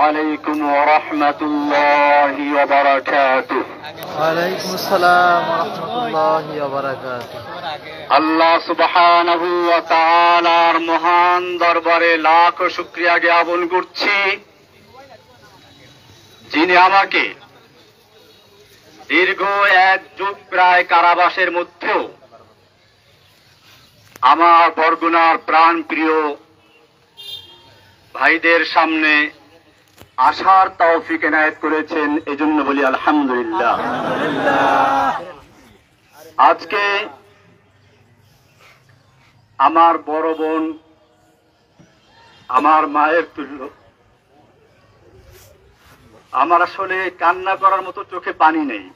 আলাইকুম ওয়া রাহমাতুল্লাহি ওয়া বারাকাতুহু। ওয়ালাইকুম আসসালাম ওয়া রাহমাতুল্লাহি ওয়া বারাকাতুহু। আল্লাহ সুবহানাহু ওয়া তাআলার মহান দরবারে লাখ শুকরিয়া জ্ঞাপন করছি, যিনি আমাকে দীর্ঘ এক যুগ প্রায় কারাবাসের মধ্যেও আমার বরগুনার প্রাণপ্রিয় ভাইদের সামনে আসার তৌফিক এনায়েত করেছেন, এজন্য বলি আলহামদুলিল্লাহ। আজকে আমার বড় বোন, আমার মায়ের তুল্য, আমার আসলে কান্না করার মতো চোখে পানি নেই।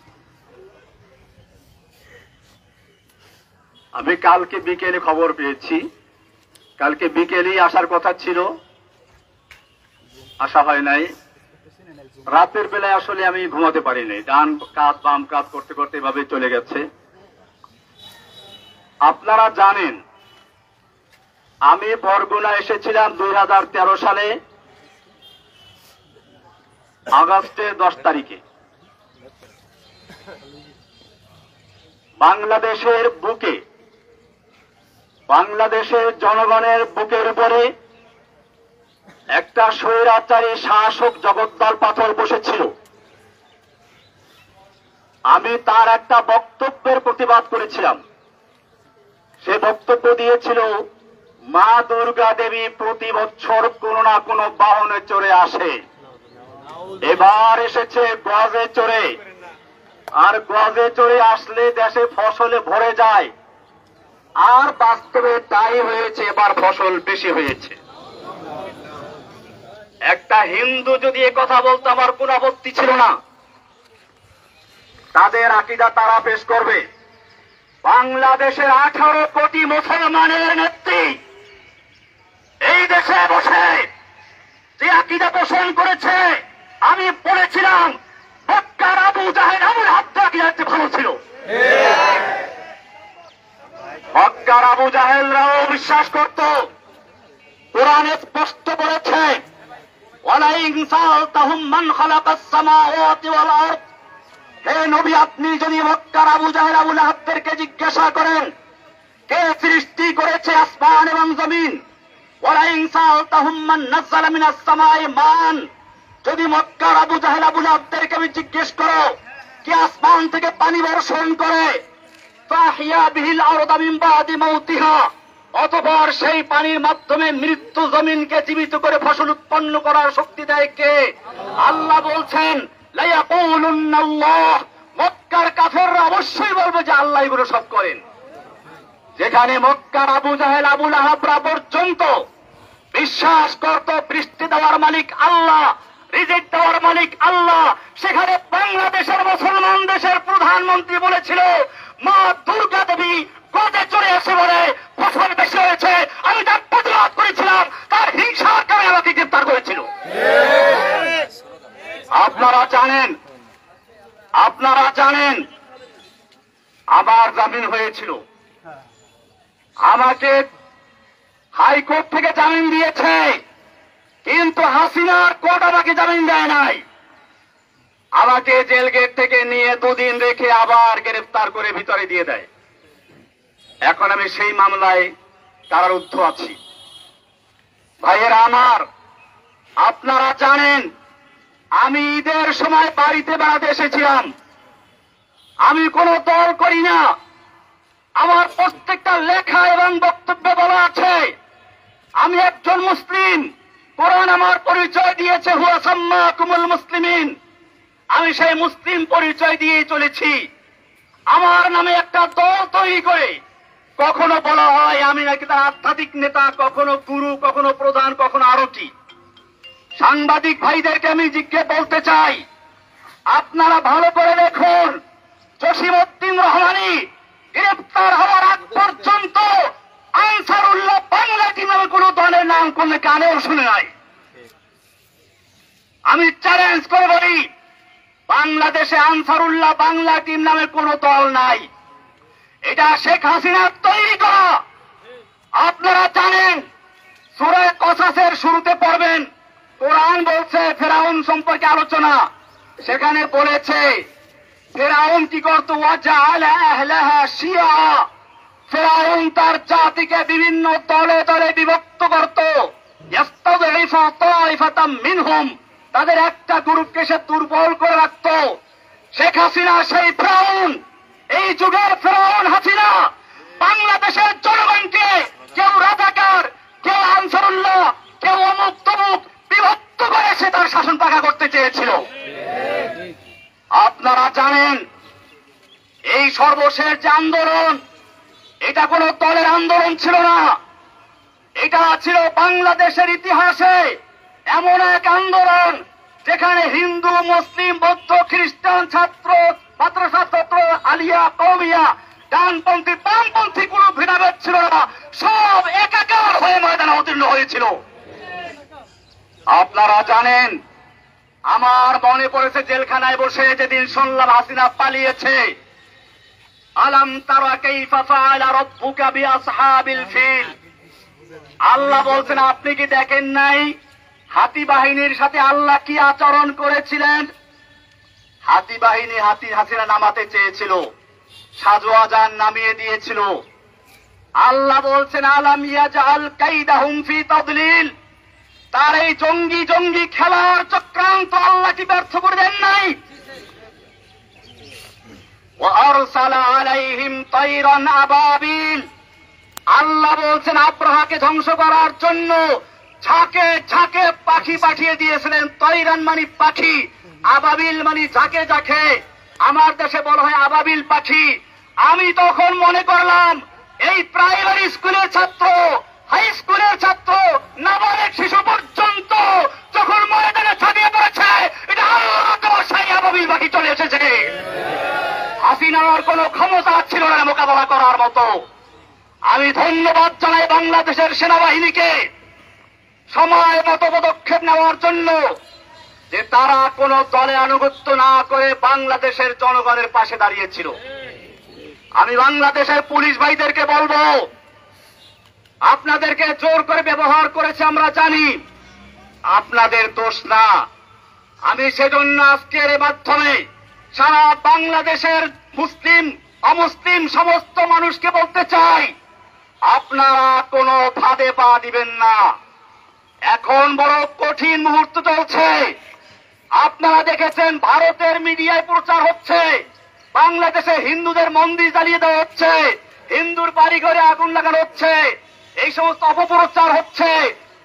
আমি কালকে বিকেলে খবর পেয়েছি, কালকে বিকেলেই আসার কথা ছিল, আসা হয় নাই। রাতের বেলায় আসলে আমি ঘুমাতে পারি নাই, ডান কাত বাম কাত করতে করতে এভাবে চলে গেছে। আপনারা জানেন আমি বরগুনা এসেছিলাম 2013 সালে আগস্টের 10 তারিখে। বাংলাদেশের বুকে, বাংলাদেশের জনগণের বুকের উপরে একটা স্বৈরাচারী শাসক জগদ্দল পাথর বসেছিল। আমি তার একটা বক্তব্যের প্রতিবাদ করেছিলাম। সে বক্তব্য দিয়েছিল, মা দুর্গা দেবী প্রতি বছর কোনো না কোনো বাহনে চড়ে আসে, এবার এসেছে গজে চড়ে, আর গজে চড়ে আসলে দেশে ফসলে ভরে যায়। আর বাস্তবে তাই হয়েছে, এবার ফসল বেশি হয়েছে। একটা হিন্দু যদি এ কথা বলতো আমার কোন আপত্তি ছিল না, তাদের আকীদা তারা পেশ করবে। বাংলাদেশের 18 কোটি মুসলমানের নেত্রী এই দেশে বসে যে আকীদা পোষণ করেছে, আমি পড়েছিলাম মক্কার আবু জাহেল আবুল হাব আকীদা ভালো ছিল। মক্কার আবু জাহেলরাও বিশ্বাস করত। কোরআনে স্পষ্ট বলেছে, ওয়ালাইন সাআলতাহুম মান খালাকাস সামাওয়াতি ওয়াল আরদ। হে নবী, আপনি যদি মক্কার আবু জাহেল আবুল হাবদেরকে জিজ্ঞাসা করেন কে সৃষ্টি করেছে আসমান এবং জমিন, ওয়ালাইন সাআলতাহুম মান নাযালা মিনাস সামাই মান, যদি মক্কার আবু জাহেল আবুল হাবদেরকে আমি জিজ্ঞেস করো কে আসমান থেকে পানি বর্ষণ করে, ফাহিয়া বিহিল আরদ মিন বাদি মাউতিহা, অতঃপর সেই পানির মাধ্যমে মৃত্যু জমিনকে জীবিত করে ফসল উৎপন্ন করার শক্তি দেয় কে? আল্লাহ বলছেন, লায়াকুলুন্নাল্লাহ। মক্কার কাফেররা অবশ্যই বলবে যে আল্লাহ এগুলো সব করেন। যেখানে মক্কার আবু জাহেল আবুল আহাবরা পর্যন্ত বিশ্বাস করত বৃষ্টি দেওয়ার মালিক আল্লাহ, রিজিক দেওয়ার মালিক আল্লাহ, সেখানে বাংলাদেশের মুসলমান দেশের প্রধানমন্ত্রী বলেছিল মা দুর্গা দেবী গজে চড়ে এসে বলে ফসল বেশি হয়েছে। আমি তার প্রতিবাদ করেছিলাম, তার হিংসার কারণে আমাকে গ্রেফতার করেছিল। আপনারা জানেন আমার জামিন হয়েছিল, আমাকে হাইকোর্ট থেকে জামিন দিয়েছে, কিন্তু হাসিনার কোর্ট আমাকে জামিন দেয় নাই। আমাকে জেল গেট থেকে নিয়ে 2 দিন রেখে আবার গ্রেফতার করে ভিতরে দিয়ে দেয়। এখন আমি সেই মামলায় কারারুদ্ধ আছি। ভাইয়েরা আমার, আপনারা জানেন আমি ঈদের সময় বাড়িতে বেড়াতে এসেছিলাম। আমি কোনো দল করি না, আমার প্রত্যেকটা লেখা এবং বক্তব্যে বলা আছে আমি একজন মুসলিম। কোরআন আমার পরিচয় দিয়েছে, হুয়া সাম্মাকুমুল মুসলিমিন। আমি সেই মুসলিম পরিচয় দিয়ে চলেছি। আমার নামে একটা দল তৈরি করে কখনো বলা হয় আমি নাকি তার আধ্যাত্মিক নেতা, কখনো গুরু, কখনো প্রধান, কখনো আরতি। সাংবাদিক ভাইদেরকে আমি জিজ্ঞেস বলতে চাই, আপনারা ভালো করে দেখুন, জসিমউদ্দিন রহমানী গ্রেফতার হওয়ার আগ পর্যন্ত আনসারুল্লাহ বাংলা টিমের কোন দলের নাম করলে কানেও শুনে নাই। আমি চ্যালেঞ্জ করে বলি, বাংলাদেশে আনসারুল্লাহ বাংলা টিম নামে কোন দল নাই। এটা শেখ হাসিনার তৈরি করা। আপনারা জানেন সূরা কসাসের শুরুতে পড়বেন, কোরআন বলছে ফেরাউন সম্পর্কে আলোচনা, সেখানে বলেছে ফেরাউন কি করত, ওয়াজআলা আহলাহা শিয়া, ফেরাউন তার জাতিকে বিভিন্ন দলে দলে বিভক্ত করত, ইস্তাযইফু তাইফাতাম মিনহুম, তাদের একটা গ্রুপকে সে দুর্বল করে রাখত। শেখ হাসিনা সেই ফেরাউন, এই যুগের ফেরাউন হাসিনা বাংলাদেশের জনগণকে কেউ রাজাকার, কেউ আনসারুল্লাহ, কেউ অমুক তমুক বিভক্ত করে সে তার শাসন পাকা করতে চেয়েছিল। আপনারা জানেন এই সর্বশেষ যে আন্দোলন, এটা কোন দলের আন্দোলন ছিল না, এটা ছিল বাংলাদেশের ইতিহাসে এমন এক আন্দোলন যেখানে হিন্দু, মুসলিম, বৌদ্ধ, খ্রিস্টান, ছাত্র, মাদ্রাসা ছাত্র, আলিয়া, কওমিয়া, ডানপন্থী, বামপন্থী কোন ভেদাভেদ ছিল না, সব একাকার হয়ে ময়দানে অবতীর্ণ হয়েছিল। আপনারা জানেন, আমার মনে পড়েছে জেলখানায় বসে যেদিন শুনলাম হাসিনা পালিয়েছে। আলাম তারা কাইফা ফাআলা রাব্বুকা বিআসহাবিল ফিল, আল্লাহ বলছেন আপনি কি দেখেন নাই হাতি বাহিনীর সাথে আল্লাহ কি আচরণ করেছিলেন? হাতি বাহিনী হাসিনা নামাতে চেয়েছিল, সাজওয়াজান নামিয়ে দিয়েছিল। আল্লাহ বলছেন আলাম ইয়াজআল কাইদাহুম ফি তাদলিল, তার এই জঙ্গি জঙ্গি খেলার চক্রান্ত আল্লাহ কি ব্যর্থ করে দেন নাই? ওয়া আরসালা আলাইহিম তায়রান আবাবিল, আল্লাহ বলছেন আব্রাহাকে ধ্বংস করার জন্য ঝাঁকে ঝাঁকে পাখি পাঠিয়ে দিয়েছিলেন। তৈরান মানে পাখি, আবাবিল মানে ঝাঁকে ঝাঁকে, আমার দেশে বলা হয় আবাবিল পাখি। আমি তখন মনে করলাম এই প্রাইমারি স্কুলের ছাত্র, হাই স্কুলের ছাত্র, নাবালক শিশু পর্যন্ত যখন ময়দানে ছাড়িয়ে পড়েছে, এটা আল্লাহ সেই আবাবিল পাখি চলে এসেছে। হাসিনার কোনো ক্ষমতা ছিল না মোকাবেলা করার মতো। আমি ধন্যবাদ জানাই বাংলাদেশের সেনাবাহিনীকে সময় মতো পদক্ষেপ নেওয়ার জন্য, যে তারা কোন দলে আনুগত্য না করে বাংলাদেশের জনগণের পাশে দাঁড়িয়েছিল। আমি বাংলাদেশের পুলিশ ভাইদেরকে বলবো, আপনাদেরকে জোর করে ব্যবহার করেছে আমরা জানি, আপনাদের দোষ না। আমি সেজন্য আজকের এর মাধ্যমে সারা বাংলাদেশের মুসলিম অমুসলিম সমস্ত মানুষকে বলতে চাই, আপনারা কোনো ফাঁদে পা দিবেন না। এখন বড় কঠিন মুহূর্ত চলছে। আপনারা দেখেছেন ভারতের মিডিয়ায় প্রচার হচ্ছে বাংলাদেশে হিন্দুদের মন্দির জ্বালিয়ে দেওয়া হচ্ছে, হিন্দুর বাড়িঘরে আগুন লাগানো হচ্ছে, এই সমস্ত অপপ্রচার হচ্ছে।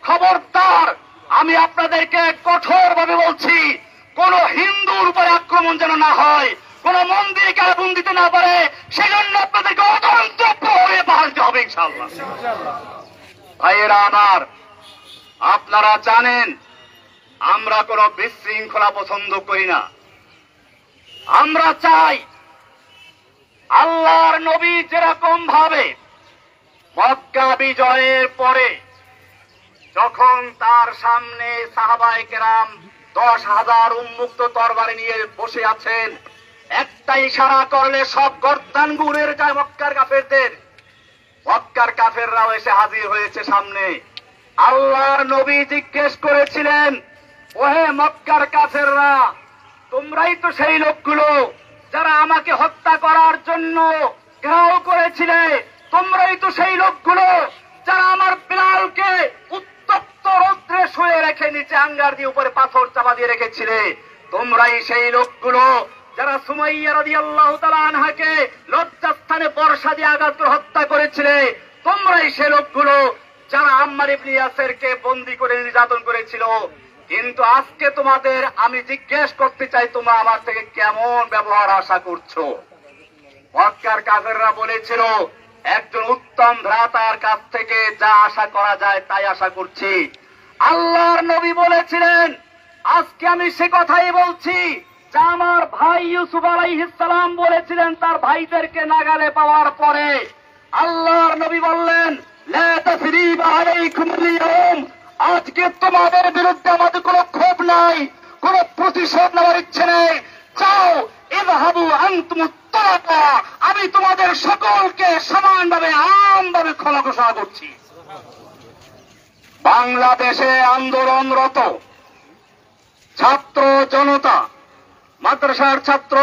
খবরদার, আমি আপনাদেরকে কঠোরভাবে বলছি, কোন হিন্দুর উপরে আক্রমণ যেন না হয়, কোন মন্দিরকে আগুন দিতে না পারে, সেজন্য আপনাদেরকে অতন্ত্র প্রহরে পাহাড়তে হবে ইনশাআল্লাহ। ভাইয়েরা আমার, আপনারা জানেন আমরা কোন বিশৃঙ্খলা পছন্দ করি না। আমরা চাই আল্লাহর নবী যেরকম ভাবে মক্কা বিজয়ের পরে যখন তার সামনে সাহাবায়ে কেরাম 10,000 উন্মুক্ত তরবারি নিয়ে বসে আছেন, একটা ইশারা করলে সব গর্দান গুড়ের যায় মক্কার কাফেরদের। মক্কার কাফেররাও এসে হাজির হয়েছে সামনে। আল্লাহর নবী জিজ্ঞেস করেছিলেন, ওহে মক্কার কাফেররা, তোমরাই তো সেই লোকগুলো যারা আমাকে হত্যা করার জন্য ঘেরাও করেছিলে, তোমরাই তো সেই লোকগুলো যারা আমার বিলালকে উত্তপ্ত রৌদ্রে শুয়ে রেখে নিচে আঙ্গার দিয়ে উপরে পাথর চাপা দিয়ে রেখেছিলে, তোমরাই সেই লোকগুলো যারা সুমাইয়া রাদিয়াল্লাহু তাআলা আনহাকে লজ্জাস্থানে বর্ষা দিয়ে আঘাত করে হত্যা করেছিলে, তোমরাই সেই লোকগুলো যারা আম্মার ইবনে ইয়াসিরকে বন্দী করে নির্যাতন করেছিল। কিন্তু আজকে তোমাদের আমি জিজ্ঞেস করতে চাই, তোমরা আমার থেকে কেমন ব্যবহার আশা করছো? মক্কার কাফেররা বলেছিল, একজন উত্তম ভ্রাতার কাছ থেকে যা আশা করা যায় তাই আশা করছি। আল্লাহর নবী বলেছিলেন, আজকে আমি সে কথাই বলছি যা আমার ভাই ইউসুফ আলাইহিস সালাম বলেছিলেন তার ভাইদেরকে নাগালে পাওয়ার পরে। আল্লাহর নবী বললেন, লা তাসরিবা আলাইকুমুল ইয়াউম, আজকে তোমাদের বিরুদ্ধে আমাদের কোনো ক্ষোভ নাই, কোনো প্রতিশোধ নেওয়ার ইচ্ছে নেই। যাও, ইযহাবু আনতুম তারাকা, আমি তোমাদের সকলকে সমানভাবে আমভাবে ক্ষমা ঘোষণা করছি। বাংলাদেশে আন্দোলনরত ছাত্র জনতা, মাদ্রাসার ছাত্র,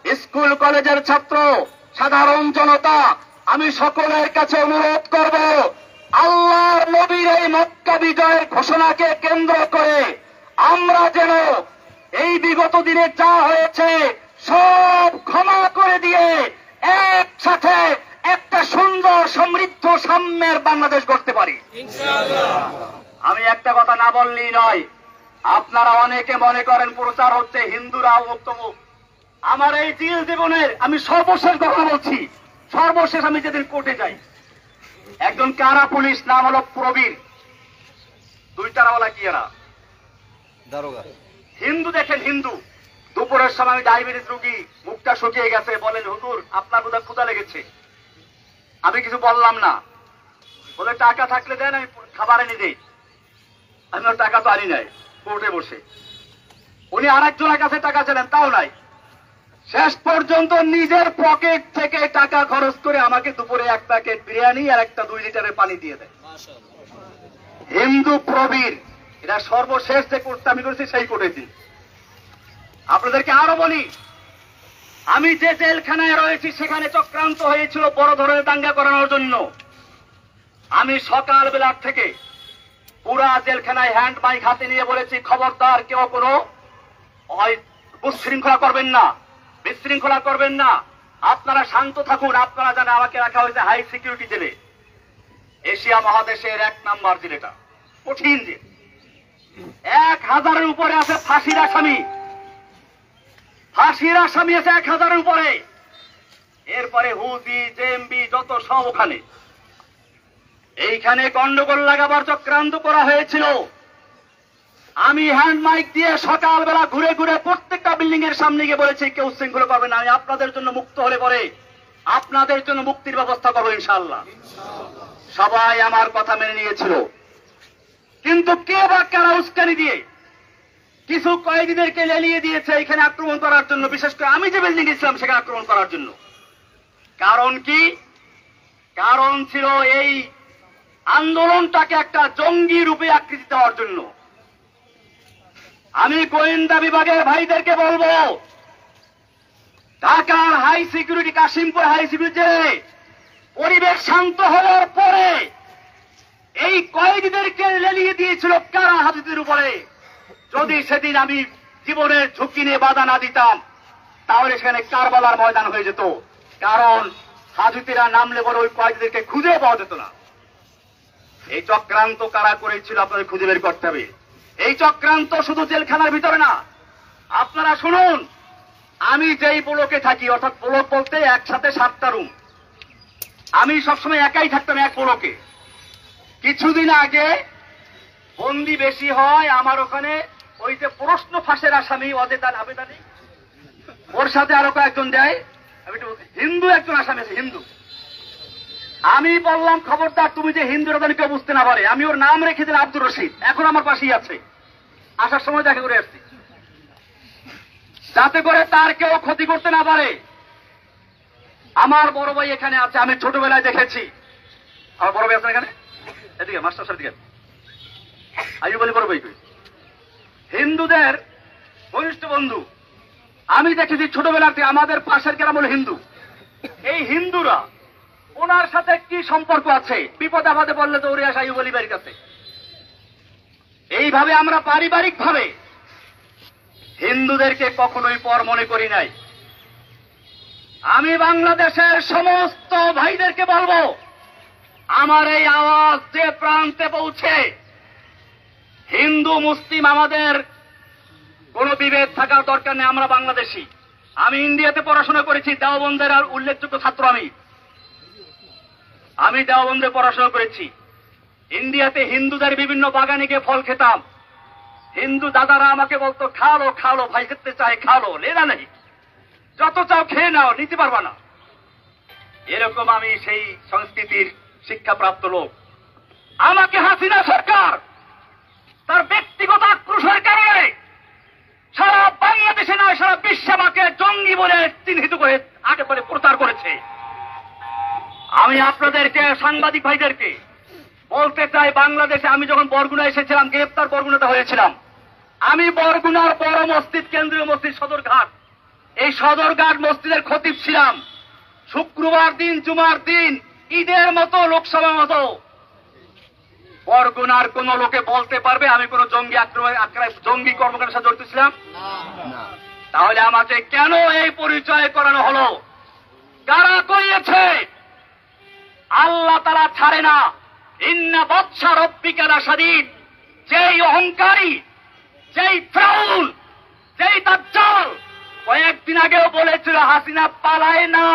স্কুল কলেজের ছাত্র, সাধারণ জনতা, আমি সকলের কাছে অনুরোধ করব, আল্লাহর নবীর এই মক্কা বিজয়ের ঘোষণাকে কেন্দ্র করে আমরা যেন এই বিগত দিনে যা হয়েছে সব ক্ষমা করে দিয়ে একসাথে একটা সুন্দর সমৃদ্ধ সাম্যের বাংলাদেশ গড়তে পারি। আমি একটা কথা না বললেই নয়, আপনারা অনেকে মনে করেন প্রচার হচ্ছে হিন্দুরা মুক্তমুখ। আমার এই জিল জীবনের আমি সর্বশেষ কথা বলছি, সর্বশেষ আমি যেদিন কোর্টে যাই, একজন কারা পুলিশ নাম হলো প্রবীর, দুইটারাওয়ালা কি এরা দারোগা, হিন্দু, দেখেন হিন্দু। দুপুরের সময় আমি ডায়াবেটিস রুগী, মুখটা শুকিয়ে গেছে, বলেন হুজুর আপনার বোধহয় ক্ষুধা লেগেছে। আমি কিছু বললাম না, বলে টাকা থাকলে দেন আমি খাবার এনে দিই। আমি ওর টাকা তো আনি নাই, কোর্টে বসে। উনি আরেকজনের কাছে টাকা চাইলেন, তাও নাই। শেষ পর্যন্ত নিজের পকেট থেকে টাকা খরচ করে আমাকে দুপুরে এক প্যাকেট বিরিয়ানি আর একটা 2 লিটারের পানি দিয়ে দেয়। হিন্দু প্রবীর, এটা সর্বশেষ যে কোর্টটা আমি করেছি সেই কোর্টে দিন। আপনাদেরকে আরো বলি, আমি যে জেলখানায় রয়েছি সেখানে চক্রান্ত হয়েছিল বড় ধরনের দাঙ্গা করানোর জন্য। আমি সকালবেলা থেকে পুরা জেলখানায় হ্যান্ড মাইক হাতে নিয়ে বলেছি, খবরদার কেউ কোনো উচ্ছৃঙ্খলা করবেন না, বিশৃঙ্খলা করবেন না, আপনারা শান্ত থাকুন। আপনারা জানেন আমাকে রাখা হয়েছে হাই সিকিউরিটি জেলে, এশিয়া মহাদেশের 1 নাম্বার জেল, এটা কঠিন জেল। 1000-এর উপরে আছে ফাঁসির আসামি, ফাঁসির আসামি আছে 1000-এর উপরে। এরপরে হুজি, জেএমবি যত সব ওখানে। এইখানে গন্ডগোল লাগাবার চক্রান্ত করা হয়েছিল। আমি হ্যান্ড মাইক দিয়ে সকালবেলা ঘুরে ঘুরে প্রত্যেকটা বিল্ডিং এর সামনে গিয়ে বলেছি, কেউ উচ্ছৃঙ্খলা করবে না, আমি আপনাদের জন্য মুক্ত হলে পরে আপনাদের জন্য মুক্তির ব্যবস্থা করবো ইনশাআল্লাহ। সবাই আমার কথা মেনে নিয়েছিল। কিন্তু কে বা কারা উস্কানি দিয়ে কিছু কয়েদিদেরকে লেলিয়ে দিয়েছে এখানে আক্রমণ করার জন্য, বিশেষ করে আমি যে বিল্ডিং ছিলাম সেখানে আক্রমণ করার জন্য। কারণ কি? কারণ ছিল এই আন্দোলনটাকে একটা জঙ্গি রূপে আকৃতি দেওয়ার জন্য। আমি গোয়েন্দা বিভাগের ভাইদেরকে বলবো, ঢাকার high security, Kashimpur high security পরিবেশ শান্ত হওয়ার পরে এই কয়েদিদেরকে লেলিয়ে দিয়েছিল কারা হাজতের উপরে। যদি সেদিন আমি জীবনের ঝুঁকি নিয়ে বাধা না দিতাম তাহলে সেখানে কারবালার ময়দান হয়ে যেত। কারণ হাজতেরা নামলে পরে ওই কয়েদিদেরকে খুঁজে পাওয়া যেত না। এই চক্রান্ত কারা করেছিল আপনাদের খুঁজে বের করতে হবে। এই চক্রান্ত শুধু জেলখানার ভিতরে না, আপনারা শুনুন, আমি যেই ব্লকে থাকি, অর্থাৎ ব্লক বলতে একসাথে 7টা রুম, আমি সবসময় একাই থাকতাম এক ব্লকে। কিছুদিন আগে বন্দি বেশি হয় আমার ওখানে, ওই যে প্রশ্ন ফাঁসের আসামি অজেদান আবেদানি, ওর সাথে আরো কয়েকজন দেয়, আমি হিন্দু একজন আসামি আছে হিন্দু। আমি বললাম, খবরদার তুমি যে হিন্দু রাজধানী কেউ বুঝতে না পারে। আমি ওর নাম রেখে দিলাম আব্দুর রশিদ, এখন আমার পাশেই আছে, আসার সময় দেখা করে আসছি, যাতে করে তার কেউ ক্ষতি করতে না পারে। আমার বড় ভাই এখানে আছে, আমি ছোটবেলায় দেখেছি। আমার বড় ভাই আছে এখানে, এদিকে মাস্টার সাহেব দিকে আইয়ুব আলী বড় ভাই, হিন্দুদের ঘনিষ্ঠ বন্ধু। আমি দেখেছি ছোটবেলাতে আমাদের পাশের গ্রাম হল হিন্দু। এই হিন্দুরা ওনার সাথে কি সম্পর্ক আছে, বিপদ আপদে বললে তো উড়ে আসে আইয়ুব আলী ভাইয়ের কাছে। এইভাবে আমরা পারিবারিক ভাবে হিন্দুদেরকে কখনোই পর মনে করি নাই। আমি বাংলাদেশের সমস্ত ভাইদেরকে বলবো, আমার এই আওয়াজ যে প্রান্তে পৌঁছে, হিন্দু মুসলিম আমাদের কোন বিভেদ থাকার দরকার নেই, আমরা বাংলাদেশী। আমি ইন্ডিয়াতে পড়াশোনা করেছি, দেওবন্দের আর উল্লেখযোগ্য ছাত্র আমি দেওবন্দে পড়াশোনা করেছি। ইন্ডিয়াতে হিন্দুদের বিভিন্ন বাগানে গিয়ে ফল খেতাম। হিন্দু দাদারা আমাকে বলতো, খালো খালো ভাই, খেতে চাই খালো, লেনা নেই, যত চাও খেয়ে নাও, নিতে পারবা না। এরকম আমি সেই সংস্কৃতির শিক্ষাপ্রাপ্ত লোক। আমাকে হাসিনা সরকার তার ব্যক্তিগত আক্রোশের কারণে সারা বাংলাদেশে নয় সারা বিশ্বে আমাকে জঙ্গি বলে চিহ্নিত করে একেবারে প্রচার করেছে। আমি আপনাদেরকে, সাংবাদিক ভাইদেরকে বলতে চাই, বাংলাদেশে আমি যখন বরগুনা এসেছিলাম, গ্রেপ্তার বরগুনাতে হয়েছিলাম, আমি বরগুনার বড় মসজিদ, কেন্দ্রীয় মসজিদ সদরঘাট, এই সদরঘাট মসজিদের খতিব ছিলাম। শুক্রবার দিন, জুমার দিন, ঈদের মতো, লোকসভা মতো বরগুনার কোন লোকে বলতে পারবে আমি কোন জঙ্গি কর্মকাণ্ডের সাথে জড়িত ছিলাম? তাহলে আমাকে কেন এই পরিচয় করানো হলো? কারা করিয়েছে? আল্লাহ তাআলা ছাড়ে না। ইন্না বাতশা রাব্বিকা লাশাদীদ। যেই অহংকারী, যেই ফিরআউন, যেই দাজ্জাল কয়েকদিন আগেও বলেছিল হাসিনা পালায় না,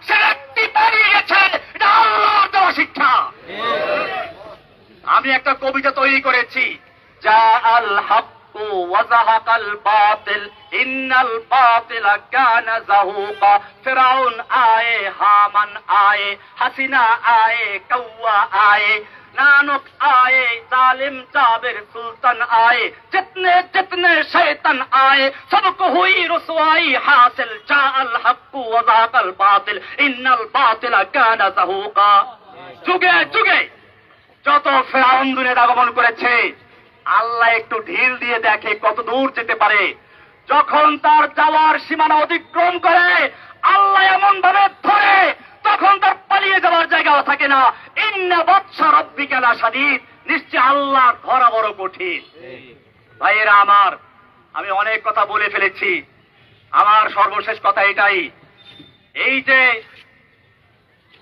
সে ব্যক্তি পালিয়ে গেছে। এটা আল্লাহর দেওয়া শিক্ষা। আমি একটা কবিতা তৈরি করেছি, যা আল হাক্কু ওয়া যাহাকাল বাতিল ইন্নাল বাতিলা কানা যাহুকা। ফিরআউন আয়ে, হামান আয়ে, হাসিনা আয়ে, কৌয়া আয়ে, नानक आए, जालिम जाबिर सुल्तान आए, जितने जितने शैतान आए, सबको हुई रुसवाई हासिल। जाअल हक्कु व ज़ाक़ल बातिल इन्नल बातिला काना ज़हूक़ा। যুগে যুগে যত ফিরআউন দুনিয়াতে আগমন করেছে, আল্লাহ একটু ঢিল দিয়ে দেখে কত দূর যেতে পারে। যখন তার যাওয়ার সীমানা অতিক্রম করে, আল্লাহ এমন ভাবে ধরে, তখন তার পালিয়ে যাওয়ার জায়গাও থাকে না। ইন্না বাতশা রাব্বিকা লাশাদীদ। নিশ্চয় আল্লাহর ধরা বড় কঠিন। ভাইয়েরা আমার, আমি অনেক কথা বলে ফেলেছি। আমার সর্বশেষ কথা এটাই, এই যে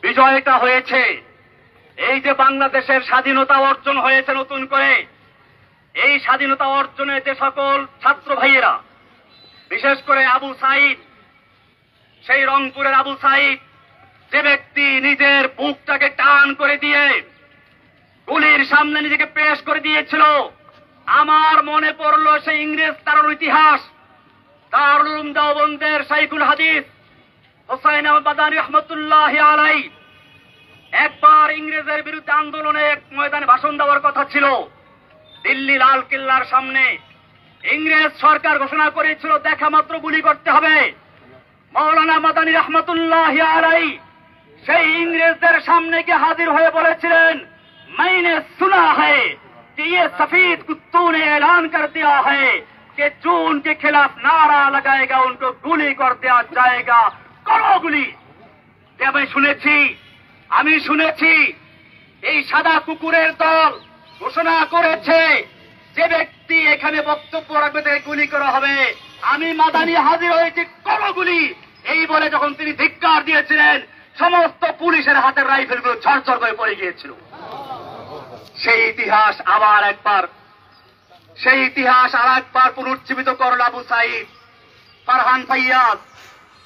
বিজয়টা হয়েছে, এই যে বাংলাদেশের স্বাধীনতা অর্জন হয়েছে নতুন করে, এই স্বাধীনতা অর্জনে যে সকল ছাত্র ভাইয়েরা, বিশেষ করে আবু সাইদ, সেই রংপুরের আবু সাইদ, যে ব্যক্তি নিজের বুকটাকে টান করে দিয়ে গুলির সামনে নিজেকে পেশ করে দিয়েছিল, আমার মনে পড়ল সেই ইংরেজ তার ইতিহাস। দারুল উলুম দেওবন্দের শাইখুল হাদিস হোসাইন আহমদ মাদানী রাহমাতুল্লাহি আলাইহি একবার ইংরেজের বিরুদ্ধে আন্দোলনে এক ময়দানে ভাষণ দেওয়ার কথা ছিল। দিল্লি লাল কেল্লার সামনে ইংরেজ সরকার ঘোষণা করেছিল দেখা মাত্র গুলি করতে হবে। মাওলানা মাদানী রাহমাতুল্লাহি আলাইহি সেই ইংরেজদের সামনে গিয়ে হাজির হয়ে বলেছিলেন, मैंने सुना है कि ये सफेद कुत्तों ने ऐलान कर दिया है कि जो उनके खिलाफ नारा लगाएगा उनको गुली कर दिया जाएगा। करो गुली। আমি শুনেছি এই সাদা কুকুরের দল ঘোষণা করেছে যে ব্যক্তি এখানে বক্তব্য রাখবে তাকে গুলি করা হবে। আমি মাদানী হাজির হয়েছি, করো গুলি। এই বলে যখন তিনি ধিক্কার দিয়েছিলেন, সমস্ত পুলিশের হাতের রাইফেলগুলো ঝরঝর করে পড়ে গিয়েছিল। সেই ইতিহাস আর একবার পুনর্জীবিত করল আবু সাইদ, ফারহান ফাইয়াজ,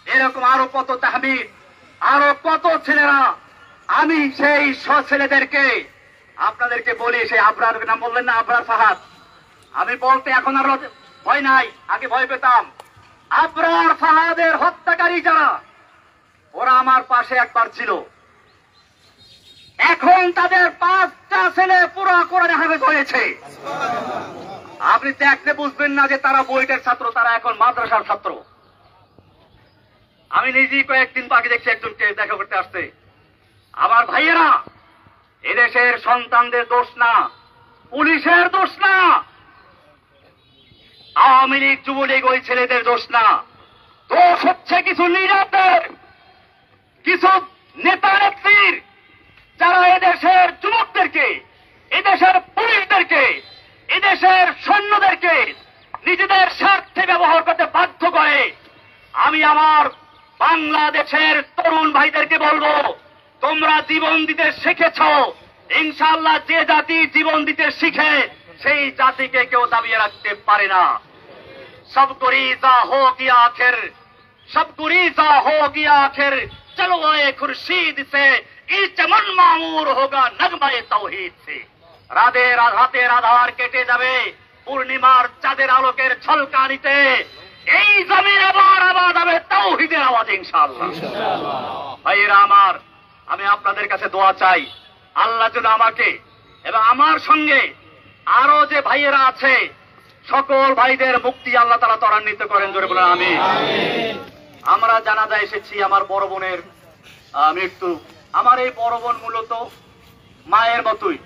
এরকম আরো কত তাহমিদ, আরো কত ছেলেরা। আমি সেই ছেলেদেরকে আপনাদেরকে বলি, সেই আবরার নাম বললেন না, আবরার ফাহাদ, আমি বলতে এখন আর ভয় নাই, আগে ভয় পেতাম। আবরার ফাহাদের হত্যাকারী যারা, ওরা আমার পাশে একবার ছিল। এখন তাদের 5টা ছেলে পুরো কোরআনে হাফেজ হয়েছে। আপনি দেখতে বুঝবেন না যে তারা বইটার ছাত্র, তারা এখন মাদ্রাসার ছাত্র। আমি নিজেই কয়েকদিন আগে দেখছি একজনকে দেখা করতে আসছে। আমার ভাইয়েরা, এদেশের সন্তানদের দোষ না, পুলিশের দোষ না, আওয়ামী লীগ যুবলীগ ওই ছেলেদের দোষ না। দোষ হচ্ছে কিছু লিডারদের, কিছু নেতা নেত্রীর, যারা এদেশের যুবকদেরকে, এদেশের পুলিশদেরকে, এদেশের সৈন্যদেরকে নিজেদের স্বার্থে ব্যবহার করতে বাধ্য করে। আমি আমার বাংলাদেশের তরুণ ভাইদেরকে বলবো, তোমরা জীবন দিতে শিখেছ, ইনশাআল্লাহ যে জাতি জীবন দিতে শিখে সেই জাতিকে কেউ দাবিয়ে রাখতে পারে না। সব গুরিজা হো গিয়া আখির, সব গুরিজা হো গিয়া আখির, চলওয়ে খুরশিদ সে ই চমন মামুর হোগা নগমায়ে তাওহীদ সে। রাতের আধার কেটে যাবে পূর্ণিমার চাঁদের আলোকের ঝলকানিতে। এই জমিন আবার আবাদ হবে তাওহীদের আওয়াজে ইনশাআল্লাহ। ভাইয়েরা আমার, আমি আপনাদের কাছে দোয়া চাই, আল্লাহ যেন আমাকে এবং আমার সঙ্গে আরো যে ভাইয়েরা আছে সকল ভাইদের মুক্তি আল্লাহ তাআলা ত্বরান্বিত করেন। জোরে বলেন আমিন। আমরা জানাজা এসেছি আমার বড় বোনের মৃত্যু। আমার এই বড় বোন মূলত মায়ের মতোই।